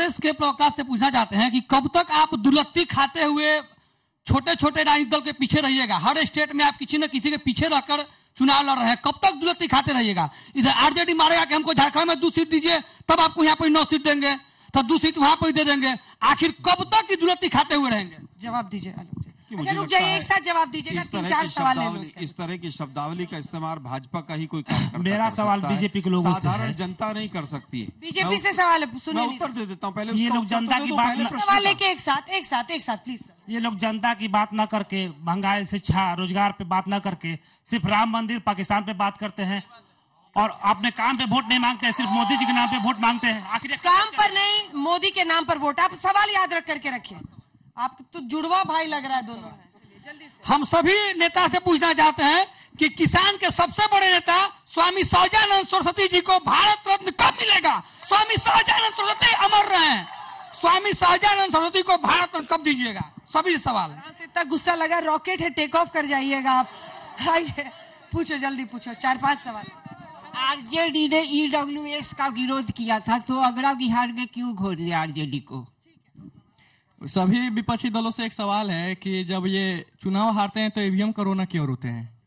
कांग्रेस के प्रवक्ता से पूछना चाहते हैं कि कब तक आप दुलत्ती खाते हुए छोटे छोटे राजनीतिक दल के पीछे रहिएगा? हर स्टेट में आप किसी न किसी के पीछे रहकर चुनाव लड़ रहे हैं, कब तक दुलत्ती खाते रहिएगा? इधर आरजेडी मारेगा कि हमको झारखंड में 2 सीट दीजिए, तब आपको यहाँ पर 9 सीट देंगे, तो 2 सीट वहां पर दे देंगे। आखिर कब तक दुलत्ती खाते हुए रहेंगे? जवाब दीजिए। अच्छा रुक जाइए, एक साथ जवाब दीजिएगा, 3-4 सवाल ले लो। इस तरह की शब्दावली का इस्तेमाल भाजपा का ही कोई कार्यकर्ता मेरा सवाल बीजेपी के लोगों से है। साधारण जनता नहीं कर सकती है। बीजेपी से सवाल है, सुनिए। मैं उत्तर दे देता हूँ पहले। ये लोग जनता की बात सवाल लेके एक साथ प्लीज। ये लोग जनता की बात ना करके, महंगाई, शिक्षा, रोजगार पे बात ना करके सिर्फ राम मंदिर, पाकिस्तान पे बात करते हैं और अपने काम पे वोट नहीं मांगते हैं, सिर्फ मोदी जी के नाम पे वोट मांगते हैं। आखिर काम पर नहीं, मोदी के नाम पर वोट। आप सवाल याद रख करके रखिए, आप तो जुड़वा भाई लग रहा है दोनों। हम सभी नेता से पूछना चाहते हैं कि किसान के सबसे बड़े नेता स्वामी सहजानंद सरस्वती जी को भारत रत्न कब मिलेगा? स्वामी सहजानंद सरस्वती अमर रहे हैं, स्वामी सहजानंद सरस्वती को भारत रत्न कब दीजिएगा? सभी सवाल। इतना गुस्सा लगा, रॉकेट है, टेक ऑफ कर जाइएगा आप। आइए पूछो, जल्दी पूछो, 4-5 सवाल। आरजेडी ने ईडब्ल्यूएस का विरोध किया था, तो अगला बिहार में क्यों घोट दिया आरजेडी को? सभी विपक्षी दलों से एक सवाल है कि जब ये चुनाव हारते हैं तो ईवीएम कोरोना क्यों होते हैं?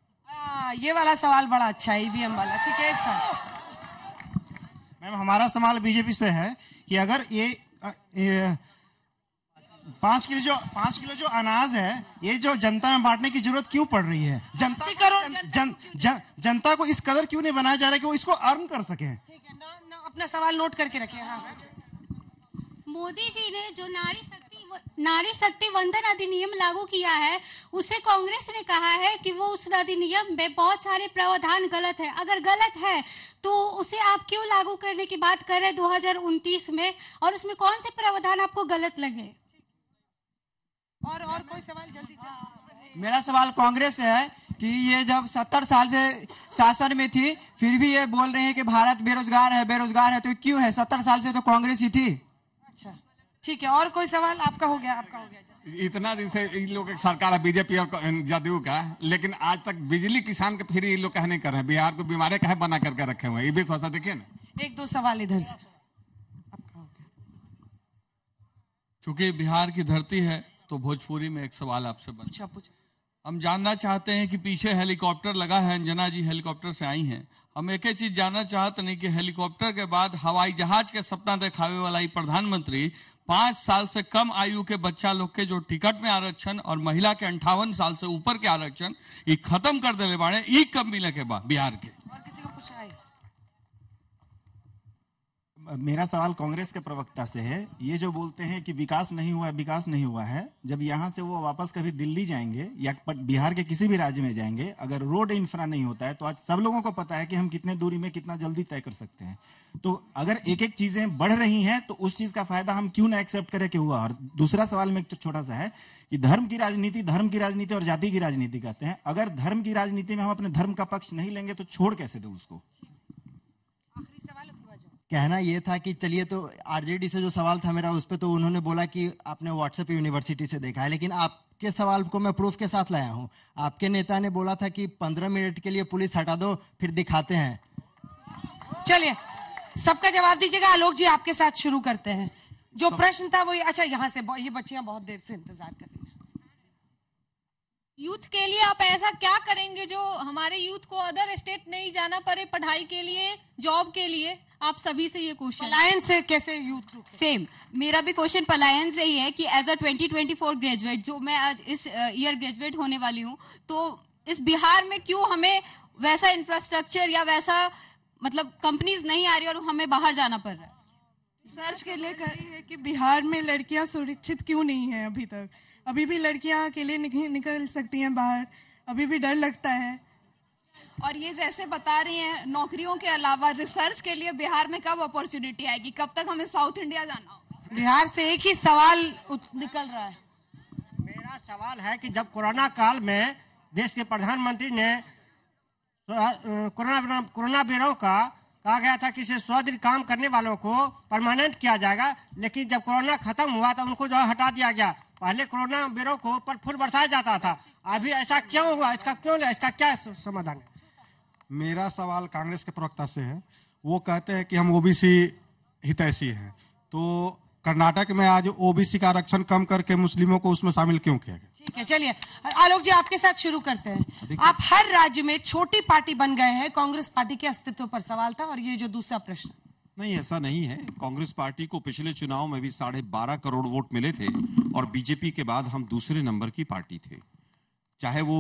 ये वाला सवाल बड़ा अच्छा है, ईवीएम वाला। ठीक है, एक साथ। मैम, हमारा सवाल बीजेपी से है कि अगर ये 5 किलो जो अनाज है, ये जो जनता में बांटने की जरूरत क्यों पड़ रही है? जनता को इस कदर क्यों नहीं बनाया जा रहा है कि वो इसको अर्न कर सके? ठीक है, अपना सवाल नोट करके रखिए। हाँ, मोदी जी ने जो नारी शक्ति वंदन अधिनियम लागू किया है, उसे कांग्रेस ने कहा है कि वो उस अधिनियम में बहुत सारे प्रावधान गलत है। अगर गलत है तो उसे आप क्यों लागू करने की बात कर रहे हैं 2029 में, और उसमें कौन से प्रावधान आपको गलत लगे? और कोई सवाल? जल्दी। मेरा सवाल कांग्रेस से है कि ये जब 70 साल से शासन में थी, फिर भी ये बोल रहे हैं कि भारत बेरोजगार है, तो क्यों है? 70 साल से तो कांग्रेस ही थी। अच्छा, ठीक है, और कोई सवाल? आपका हो गया। इतना दिन से इन लोग एक सरकार है, बीजेपी और जदयू का, लेकिन आज तक बिजली किसान के फ्री इन लोग कह नहीं कर रहे हैं। बिहार को बीमारी कहे बना करके रखे हुए हैं, ये भी थोड़ा सा देखिए ना। 1-2 सवाल इधर से। आपका हो गया। चूंकि बिहार की धरती है तो भोजपुरी में एक सवाल आपसे पूछो। हम जानना चाहते हैं कि पीछे हेलीकॉप्टर लगा है, अंजना जी हेलीकॉप्टर से आई हैं। हम एक ही चीज जानना चाहते नहीं कि हेलीकॉप्टर के बाद हवाई जहाज के सपना दिखावे वाला ही प्रधानमंत्री 5 साल से कम आयु के बच्चा लोग के जो टिकट में आरक्षण और महिला के 58 साल से ऊपर के आरक्षण ये खत्म कर देने बाड़े, ई कब मिले के बाद बिहार के? और किसी को पूछा है? मेरा सवाल कांग्रेस के प्रवक्ता से है। ये जो बोलते हैं कि विकास नहीं हुआ है, जब यहाँ से वो वापस कभी दिल्ली जाएंगे या बिहार के किसी भी राज्य में जाएंगे, अगर रोड इंफ्रा नहीं होता है तो आज सब लोगों को पता है कि हम कितने दूरी में कितना जल्दी तय कर सकते हैं। तो अगर एक चीजें बढ़ रही हैं तो उस चीज का फायदा हम क्यों ना एक्सेप्ट करें कि हुआ। और दूसरा सवाल में छोटा सा है कि धर्म की राजनीति और जाति की राजनीति कहते हैं। अगर धर्म की राजनीति में हम अपने धर्म का पक्ष नहीं लेंगे तो छोड़ कैसे दें उसको? आखिरी सवाल, उसके बाद कहना ये था कि चलिए, तो आरजेडी से जो सवाल था मेरा, उस पर तो उन्होंने बोला कि आपने व्हाट्सएप यूनिवर्सिटी से देखा है, लेकिन आपके सवाल को मैं प्रूफ के साथ लाया हूं। आपके नेता ने बोला था कि 15 मिनट के लिए पुलिस हटा दो, फिर दिखाते हैं। चलिए, सबका जवाब दीजिएगा। आलोक जी, आपके साथ शुरू करते हैं। जो प्रश्न था वो, अच्छा, यहाँ से ये बच्चियां बहुत देर से इंतजार कर रही हैं। यूथ के लिए आप ऐसा क्या करेंगे जो हमारे यूथ को अदर स्टेट नहीं जाना पड़े पढ़ाई के लिए, जॉब के लिए? आप सभी से ये क्वेश्चन। पलायन से कैसे यूथ रुक? सेम मेरा भी क्वेश्चन पलायन से ही है कि एज अ 2024 ग्रेजुएट, जो मैं आज इस ईयर ग्रेजुएट होने वाली हूँ, तो इस बिहार में क्यों हमें वैसा इंफ्रास्ट्रक्चर या वैसा मतलब कंपनीज नहीं आ रही और हमें बाहर जाना पड़ रहा है? सर्च के लिए है कि बिहार में लड़कियां सुरक्षित क्यों नहीं है अभी तक। अभी भी लड़कियां अकेले निकल सकती हैं बाहर, अभी भी डर लगता है। और ये जैसे बता रही हैं, नौकरियों के अलावा रिसर्च के लिए बिहार में कब अपॉर्चुनिटी आएगी? कब तक हमें साउथ इंडिया जाना होगा? बिहार से एक ही सवाल निकल रहा है। मेरा सवाल है कि जब कोरोना काल में देश के प्रधानमंत्री ने कोरोना ब्यूरो का कहा गया था कि इसे 100 दिन काम करने वालों को परमानेंट किया जाएगा, लेकिन जब कोरोना खत्म हुआ तो उनको जो हटा दिया गया। पहले कोरोना ब्यूरो को पर फूल बरसाया जाता था, अभी ऐसा क्यों हुआ? इसका क्या समाधान है? मेरा सवाल कांग्रेस के प्रवक्ता से है। वो कहते हैं कि हम ओबीसी हितैषी हैं, तो कर्नाटक में आज ओबीसी का आरक्षण कम करके मुस्लिमों को उसमें शामिल क्यों किया गया? ठीक है, चलिए आलोक जी आपके साथ शुरू करते हैं। आप हर राज्य में छोटी पार्टी बन गए हैं, कांग्रेस पार्टी के अस्तित्व पर सवाल था, और ये जो दूसरा प्रश्न। नहीं, ऐसा नहीं है। कांग्रेस पार्टी को पिछले चुनाव में भी 12.5 करोड़ वोट मिले थे और बीजेपी के बाद हम दूसरे नंबर की पार्टी थे। चाहे वो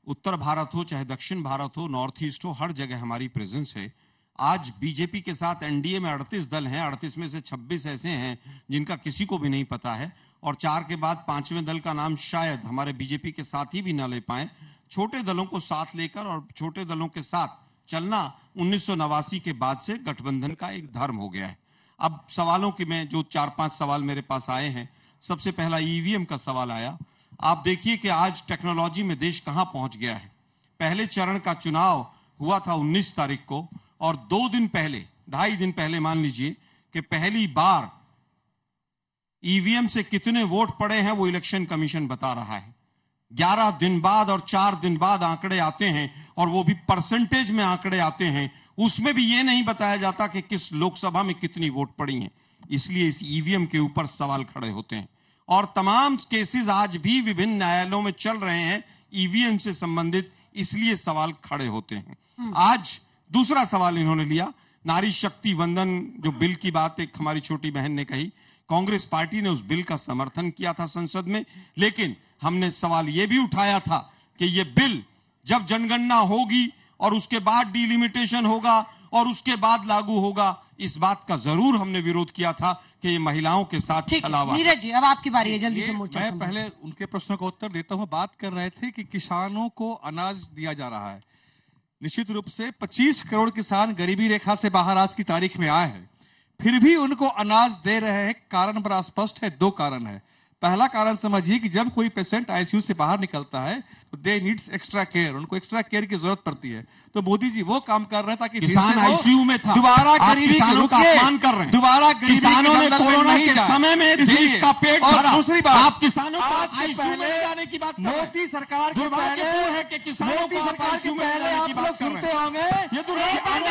उत्तर भारत हो, चाहे दक्षिण भारत हो, नॉर्थ ईस्ट हो, हर जगह हमारी प्रेजेंस है। आज बीजेपी के साथ एनडीए में 38 दल हैं, 38 में से 26 ऐसे हैं जिनका किसी को भी नहीं पता है, और 4 के बाद 5वें दल का नाम शायद हमारे बीजेपी के साथ ही भी ना ले पाए। छोटे दलों को साथ लेकर और छोटे दलों के साथ चलना 1989 के बाद से गठबंधन का एक धर्म हो गया है। अब सवालों की मैं जो 4-5 सवाल मेरे पास आए हैं, सबसे पहला ईवीएम का सवाल आया। आप देखिए कि आज टेक्नोलॉजी में देश कहां पहुंच गया है। पहले चरण का चुनाव हुआ था 19 तारीख को, और 2 दिन पहले, 2.5 दिन पहले मान लीजिए कि पहली बार ईवीएम से कितने वोट पड़े हैं वो इलेक्शन कमीशन बता रहा है। 11 दिन बाद और 4 दिन बाद आंकड़े आते हैं, और वो भी परसेंटेज में आंकड़े आते हैं। उसमें भी ये नहीं बताया जाता कि किस लोकसभा में कितनी वोट पड़ी हैं। इसलिए इस ईवीएम के ऊपर सवाल खड़े होते हैं, और तमाम केसेस आज भी विभिन्न न्यायालयों में चल रहे हैं ईवीएम से संबंधित, इसलिए सवाल खड़े होते हैं। आज दूसरा सवाल इन्होंने लिया, नारी शक्ति वंदन जो बिल की बात एक हमारी छोटी बहन ने कही। कांग्रेस पार्टी ने उस बिल का समर्थन किया था संसद में, लेकिन हमने सवाल यह भी उठाया था कि यह बिल जब जनगणना होगी और उसके बाद डिलिमिटेशन होगा और उसके बाद लागू होगा, इस बात का जरूर हमने विरोध किया था कि ये महिलाओं के साथ छलावा। नीरज जी अब आपकी बारी है, जल्दी से मोर्चा। मैं पहले उनके प्रश्नों का उत्तर देता हूं। बात कर रहे थे कि किसानों को अनाज दिया जा रहा है। निश्चित रूप से 25 करोड़ किसान गरीबी रेखा से बाहर आज की तारीख में आए हैं, फिर भी उनको अनाज दे रहे हैं। कारण बड़ा स्पष्ट है, 2 कारण है। पहला कारण समझिए कि जब कोई पेशेंट आईसीयू से बाहर निकलता है तो दे नीड्स एक्स्ट्रा केयर, उनको एक्स्ट्रा केयर की जरूरत पड़ती है। तो मोदी जी वो काम कर रहे हैं ताकि किसान आईसीयू में था, दोबारा गरीबी का अपमान कर रहे हैं। दोबारा किसानों ने कोरोना के समय में देश का पेट भरा। दूसरी बात, आप किसानों को आईसीयू में जाने की बात कर रहे हैं। मोदी सरकार के पहले है कि किसानों को आप आईसीयू में जाने की बात कर रहे हैं। होंगे ये दुर्भाग्य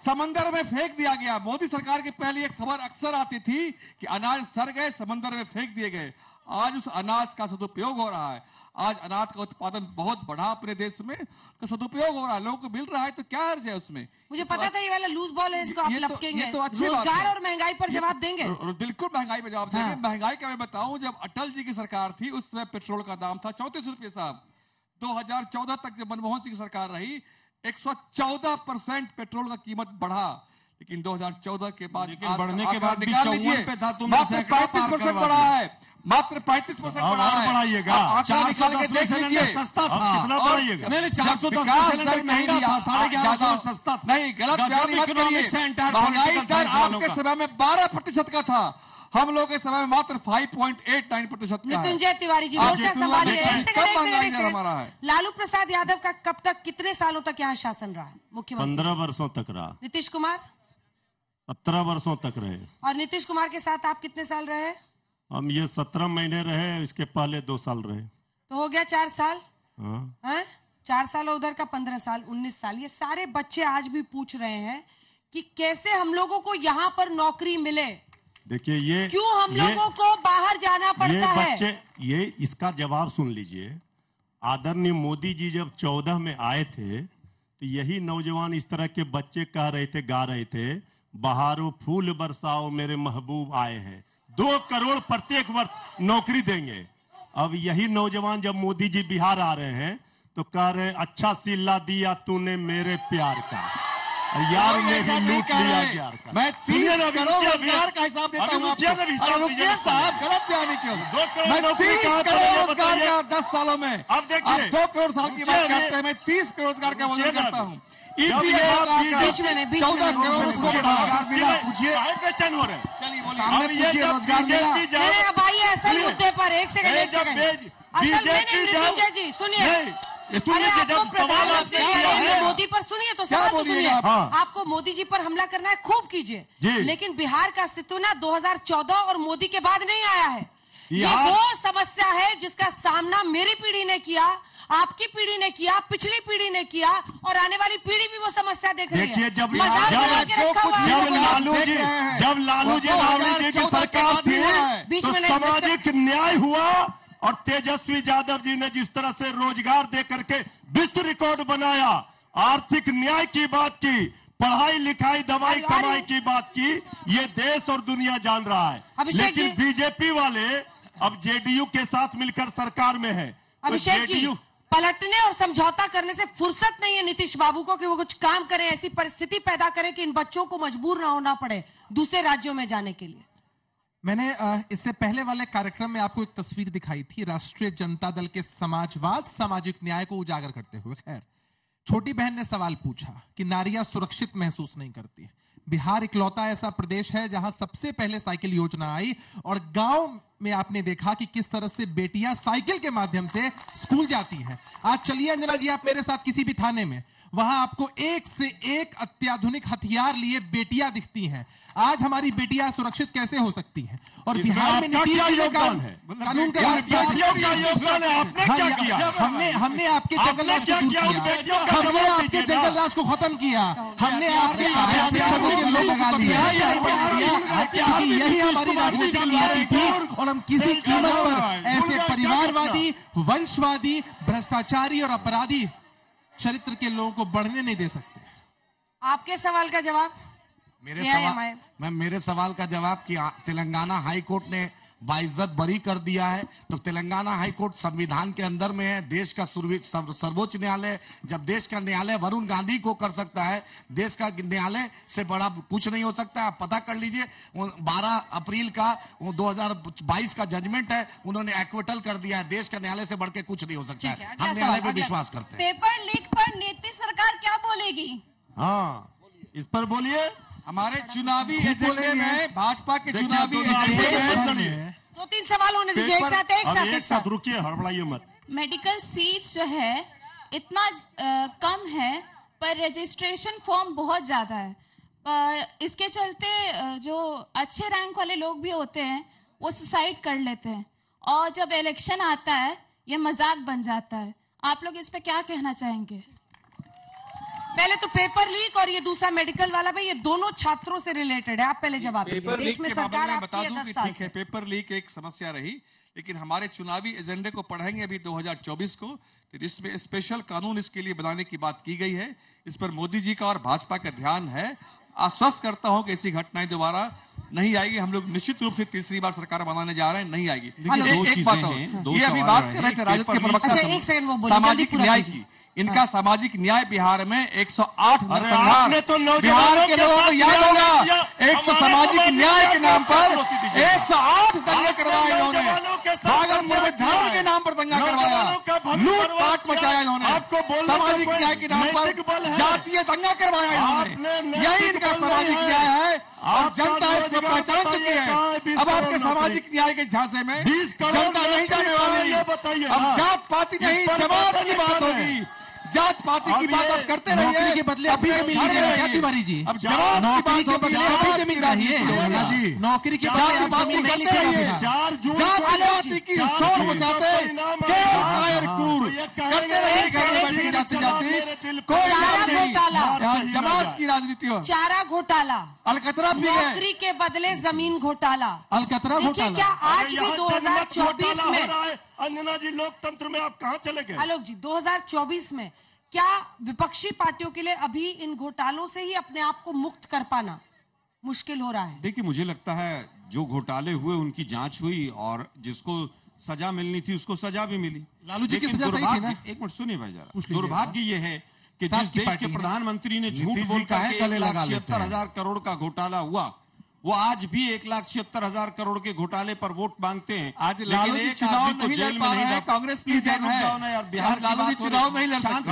समंदर में फेंक दिया गया। मोदी सरकार के पहले ये खबर अक्सर आती थी कि अनाज सड़ गए, समंदर में फेंक दिए गए। आज उस अनाज का सदुपयोग हो रहा है। आज अनाज का उत्पादन बहुत बढ़ा अपने देश में, तो सदुपयोग हो रहा है, लोगों को मिल रहा है, तो क्या अर्ज है उसमें? मुझे पता था ये वाला लूज बॉल है, इसको आप लपकेंगे। ये तो अच्छी रोजगार और महंगाई पर जवाब देंगे। बिल्कुल महंगाई पर जवाब देंगे। महंगाई का मैं बताऊं, जब अटल जी की सरकार थी उस समय पेट्रोल का दाम था 34 रुपये साहब। 2014 तक जब मनमोहन सिंह सरकार रही 114% पेट्रोल का कीमत बढ़ा, लेकिन 2014 के बाद बढ़ने के बाद भी 54 पे था, मात्र 35% बढ़ा है, मात्र 35% बढ़ा है। बढ़ाइएगा, 410 में सिलेंडर सस्ता था, कितना बढ़ाइएगा? नहीं 410 में सिलेंडर महंगा था, 1150 में सस्ता था। नहीं, गलत बयान मत करिए। महंगाई दर आपके समय में 12% का था, हम लोग के समय में मात्र 5.89% का है। मृत्युंजय तिवारी जी मोर्चा संभालिए। हमारा है। लालू प्रसाद यादव का कब तक, कितने सालों तक यहाँ शासन रहा मुख्यमंत्री? 15 वर्षों तक रहा। नीतीश कुमार 17 वर्षों तक रहे। और नीतीश कुमार के साथ आप कितने साल रहे? हम ये 17 महीने रहे, इसके पहले 2 साल रहे, तो हो गया 4 साल। हाँ? 4 साल और उधर का 15 साल, 19 साल। ये सारे बच्चे आज भी पूछ रहे हैं कि कैसे हम लोगों को यहाँ पर नौकरी मिले। देखिए ये क्यों हम लोगों को बाहर जाना पड़ता है? ये इसका जवाब सुन लीजिए। आदरणीय मोदी जी जब 14 में आए थे तो यही नौजवान इस तरह के बच्चे कह रहे थे, गा रहे थे, बहारो फूल बरसाओ मेरे महबूब आए हैं, 2 करोड़ प्रत्येक वर्ष नौकरी देंगे। अब यही नौजवान जब मोदी जी बिहार आ रहे हैं तो कह रहे अच्छा सिला दिया तूने मेरे प्यार का, यार ने ही लूट लिया यार का। मैं 30 करोड़ रोजगार का हिसाब देता हूँ साहब, गलत बयानी क्यों? 2 करोड़ 30 करोड़ रोजगार का 10 सालों में। अब देखिए 2 करोड़ साल की बात करते हैं, मैं 30 करोड़ रोजगार का वजन करता हूँ। बेचैन हो रहे हैं। चलिए बोलिए, अब आइए असल मुद्दे पर। एक सेकंड जी सुनिए। अरे आपको प्रधानमंत्री नरेंद्र मोदी पर सुनिए तो सवाल तो सुनिए। आपको मोदी जी पर हमला करना है, खूब कीजिए, लेकिन बिहार का अस्तित्व ना 2014 और मोदी के बाद नहीं आया है। ये वो समस्या है जिसका सामना मेरी पीढ़ी ने किया। आपकी पीढ़ी ने किया, पिछली पीढ़ी ने किया, और आने वाली पीढ़ी भी वो समस्या देख रही है। देखिए जब मजाक बना के रखा हुआ है। जब लालू जी की सरकार थी तो सामाजिक न्याय हुआ, और तेजस्वी यादव जी ने जिस तरह से रोजगार दे करके विश्व रिकॉर्ड बनाया, आर्थिक न्याय की बात की, पढ़ाई लिखाई दवाई कमाई की बात की, ये देश और दुनिया जान रहा है। लेकिन बीजेपी वाले अब जेडीयू के साथ मिलकर सरकार में है। अभिषेक जी, पलटने और समझौता करने से फुर्सत नहीं है नीतीश बाबू को कि वो कुछ काम करें, ऐसी परिस्थिति पैदा करें कि इन बच्चों को मजबूर ना होना पड़े दूसरे राज्यों में जाने के लिए। मैंने इससे पहले वाले कार्यक्रम में आपको एक तस्वीर दिखाई थी राष्ट्रीय जनता दल के समाजवाद सामाजिक न्याय को उजागर करते हुए। खैर, छोटी बहन ने सवाल पूछा कि नारियां सुरक्षित महसूस नहीं करती। बिहार इकलौता ऐसा प्रदेश है जहां सबसे पहले साइकिल योजना आई, और गांव में आपने देखा कि किस तरह से बेटियां साइकिल के माध्यम से स्कूल जाती हैं। आज चलिए अंजना जी, आप मेरे साथ किसी भी थाने में, वहां आपको एक से एक अत्याधुनिक हथियार लिए बेटियां दिखती हैं। आज हमारी बेटियां सुरक्षित कैसे हो सकती हैं? और बिहार में नीतीश जी ने कानून का हमने आपके जंगल राज को दूर किया, हमने आपके जंगल राज को खत्म किया, हमने आपके लोग लगा दिया, यही हमारी राजनीतिक नीति थी। और हम किसी कीमत पर ऐसे परिवारवादी, वंशवादी, भ्रष्टाचारी और अपराधी चरित्र के लोगों को बढ़ने नहीं दे सकते। आपके सवाल का जवाब? मेरे सवाल का जवाब कि तेलंगाना हाई कोर्ट ने बाइज्जत बरी कर दिया है, तो तेलंगाना हाई कोर्ट संविधान के अंदर में है, देश का सर्वोच्च न्यायालय। जब देश का न्यायालय वरुण गांधी को कर सकता है, देश का न्यायालय से बड़ा कुछ नहीं हो सकता। आप पता कर लीजिए, 12 अप्रैल का 2022 का जजमेंट है, उन्होंने एक्विटल कर दिया है। देश का न्यायालय से बढ़ के कुछ नहीं हो सकता है। हम न्यायालय पे विश्वास करते हैं। पेपर लीक पर नीतीश सरकार क्या बोलेगी? हाँ, इस पर बोलिए। हमारे चुनावी एजेंडे में, भाजपा के चुनावी एजेंडे में 2-3 सवाल होने दीजिए एक साथ। रुकिए, हड़बड़ाइए मत। मेडिकल सीट्स जो है इतना कम है, पर रजिस्ट्रेशन फॉर्म बहुत ज्यादा है। पर इसके चलते जो अच्छे रैंक वाले लोग भी होते हैं वो सुसाइड कर लेते हैं, और जब इलेक्शन आता है ये मजाक बन जाता है। आप लोग इस पे क्या कहना चाहेंगे? पहले तो पेपर लीक और ये दूसरा मेडिकल वाला, भाई ये दोनों छात्रों से रिलेटेड है। आप पहले जवाब दीजिए। देश में सरकार बता दूं कि ठीक है, पेपर लीक एक समस्या रही, लेकिन हमारे चुनावी एजेंडे को पढ़ेंगे अभी 2024 को, तो इसमें स्पेशल कानून इसके लिए बनाने की बात की गई है। इस पर मोदी जी का और भाजपा का ध्यान है। आश्वस्त करता हूं कि ऐसी घटनाएं दोबारा नहीं आएगी। हम लोग निश्चित रूप से तीसरी बार सरकार बनाने जा रहे हैं, नहीं आएगी। एक बात और, ये अभी बात कर रहे थे राजद के प्रवक्ता सामाजिक न्याय की। इनका सामाजिक न्याय बिहार में 108 नरसंहार, तो बिहार के लोगों को याद होगा, 100 सामाजिक न्याय के नाम पर 108 दंगे करवाए इन्होंने। भागलपुर में धर्म के नाम पर दंगा करवाया, लूटपाट मचाया इन्होंने, सामाजिक न्याय के नाम पर जातीय दंगा करवाया इन्होंने। यही इनका सामाजिक न्याय है, और जनता इसको पहचान चुकी है। अब आपके सामाजिक न्याय के झांसे में जनता नहीं जाने वाली। अब जात पाति नहीं, जमात की बात होगी। जात पाति की बात आप करते रहिए, नौकरी के बदले अभी जमीन लीजिए क्या तिवारी जी? अब नौकरी के बदले अभी जमीन चाहिए, नौकरी के बदले आप जमीन नहीं लीजिए। जात पाति की शोर मचाते करते रहिए, घर में बैठ के जाते जाते कोई जमात की राजनीति हो। चारा घोटाला, अलकतरा भी है, नौकरी के बदले जमीन घोटाला, अलकतरा घोटाला। क्या आज भी 2024 में, अंजना जी, लोकतंत्र में आप कहां चले गए? आलोक जी, 2024 में क्या विपक्षी पार्टियों के लिए अभी इन घोटालों से ही अपने आप को मुक्त कर पाना मुश्किल हो रहा है? देखिए, मुझे लगता है जो घोटाले हुए उनकी जांच हुई, और जिसको सजा मिलनी थी उसको सजा भी मिली। लालू जी की सजा सही थी ना? एक मिनट सुनिए भाई जरा। दुर्भाग्य ये है कि जिस देश के प्रधानमंत्री ने झूठ बोलकर 1,76,000 करोड़ का घोटाला हुआ, वो आज भी 1,76,000 करोड़ के घोटाले पर वोट मांगते हैं। आज लालू जी चुनाव नहीं लड़ पा रहे हैं, कांग्रेस की जन है यार। बिहार लालू जी चुनाव नहीं लड़ सकते।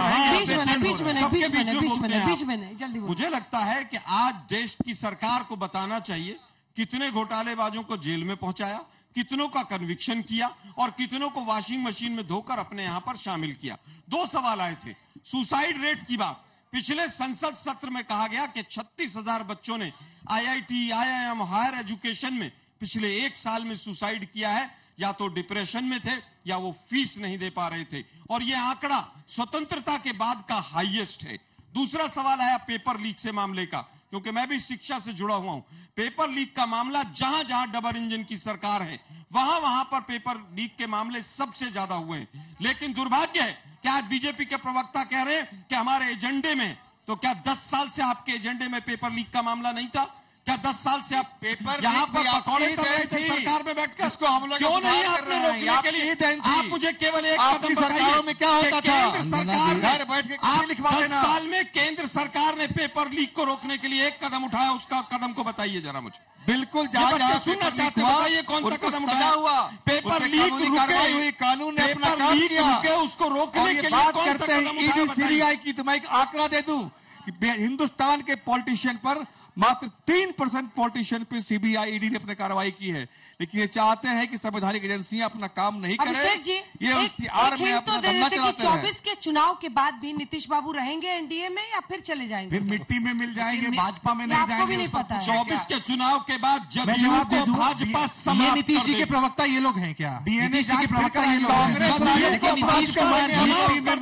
मुझे लगता है कि आज देश की सरकार को बताना चाहिए कितने घोटालेबाजों को जेल में पहुंचाया, कितनों का कन्विक्शन किया, और कितनों को वॉशिंग मशीन में धोकर अपने यहां पर शामिल किया। 2 सवाल आए थे। सुसाइड रेट की बात, पिछले संसद सत्र में कहा गया कि 36,000 बच्चों ने IIT, IIM, हायर एजुकेशन में पिछले 1 साल में सुसाइड किया है। या तो डिप्रेशन में थे या वो फीस नहीं दे पा रहे थे, और ये आंकड़ा स्वतंत्रता के बाद का हाईएस्ट है। दूसरा सवाल आया पेपर लीक से मामले का, क्योंकि मैं भी शिक्षा से जुड़ा हुआ हूं। पेपर लीक का मामला जहां जहां डबल इंजन की सरकार है वहां वहां पर पेपर लीक के मामले सबसे ज्यादा हुए हैं। लेकिन दुर्भाग्य है कि आज बीजेपी के प्रवक्ता कह रहे हैं कि हमारे एजेंडे में, तो क्या 10 साल से आपके एजेंडे में पेपर लीक का मामला नहीं था? क्या 10 साल से आप पेपर यहाँ पर पकौड़े तल रहे थे सरकार में बैठकर? क्यों नहीं आपने रोकने के लिए? आप मुझे केवल एक कदम बताइए में क्या होता था? केंद्र सरकार बैठ के 10 साल में केंद्र सरकार ने पेपर लीक को रोकने के लिए एक कदम उठाया, उसका कदम को बताइए जरा मुझे। बिल्कुल बच्चे सुनना चाहते हैं, बताइए कौन सा कदम उठाया हुआ? पेपर लीक रुके, कानून ने अपना काम किया, उसको रोकने के लिए कौन सा कदम उठाया? सीबीआई की तो मैं एक आंकड़ा दे दूं कि हिंदुस्तान के पॉलिटिशियन पर मात्र 3% पॉलिटिशियन पे सीबीआई ईडी ने अपने कार्रवाई की है, लेकिन ये चाहते हैं कि संवैधानिक एजेंसियां अपना काम नहीं करें। अभिषेक जी, ये उसकी आड़ में अपना धंधा चलाते हैं। 24 के चुनाव के बाद भी नीतीश बाबू रहेंगे एनडीए में या फिर चले जाएंगे? फिर मिट्टी में मिल जाएंगे, भाजपा में नहीं आपको जाएंगे। भी नहीं पता है। 24 के चुनाव के बाद मैं जदयू जवाब दे को दूं, भाजपा ये समाप्त नीतीश जी कर के देगी। प्रवक्ता ये लोग हैं क्या? डीएनए नीतीश जी के प्रवक्ता ये लोग कांग्रेस हैं। वाले को लेकिन नीतीश भाजपा कुमार में जी समाप्त कर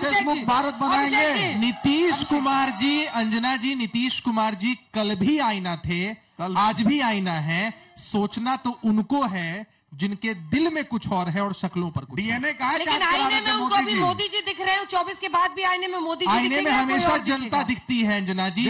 देगी। भारत बनाएंगे। नीतीश कुमार जी, अंजना जी, नीतीश कुमार जी कल भी आईना थे, आज भी आईना है। सोचना तो उनको है जिनके दिल में कुछ और है और शक्लों पर कुछ। डीएनए का है, लेकिन आईने में उनको अभी मोदी जी दिख रहे हैं, 24 के बाद भी आईने में मोदी जी आईने में दिखेंगे, कोई हमेशा और जनता दिखेगा? दिखती है अंजना जी।